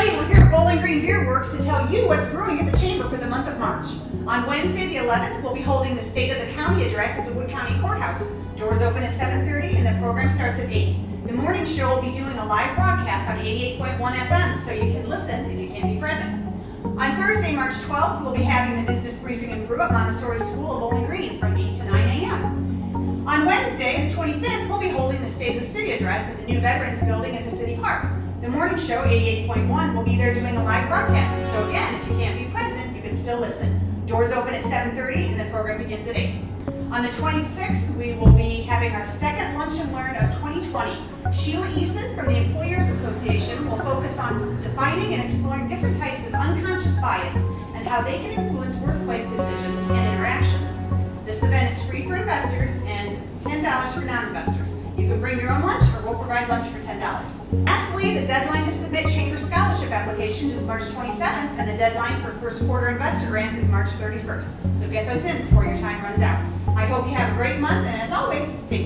tonight we're here at Bowling Green Beer Works to tell you what's brewing at the Chamber for the month of March. On Wednesday the 11th, we'll be holding the State of the County address at the Wood County Courthouse. Doors open at 7:30 and the program starts at 8. The morning show will be doing a live broadcast on 88.1 FM, so you can listen if you can't be present. On Thursday, March 12th, we'll be having the business briefing and brew at Montessori School of Bowling Green from 8 to 9 a.m. On Wednesday, the 25th, we'll be holding the State of the City address at the new Veterans Building at the City Park. The morning show, 88.1, will be there doing a live broadcast. So again, if you can't be present, you can still listen. Doors open at 7:30 and the program begins at 8. On the 26th, we will be having our second Lunch and Learn of 2020. Sheila Eason from the Employers Association will focus on defining and exploring different types of unconscious bias and how they can influence workplace decisions and interactions. This event is free for investors and $10 for non-investors. You can bring your own lunch or we'll provide lunch for $10. Lastly, the deadline to submit Chamber Scholarship applications is March 27th and the deadline for first quarter investor grants is March 31st. So get those in before your time runs out. I hope you have a great month and as always, take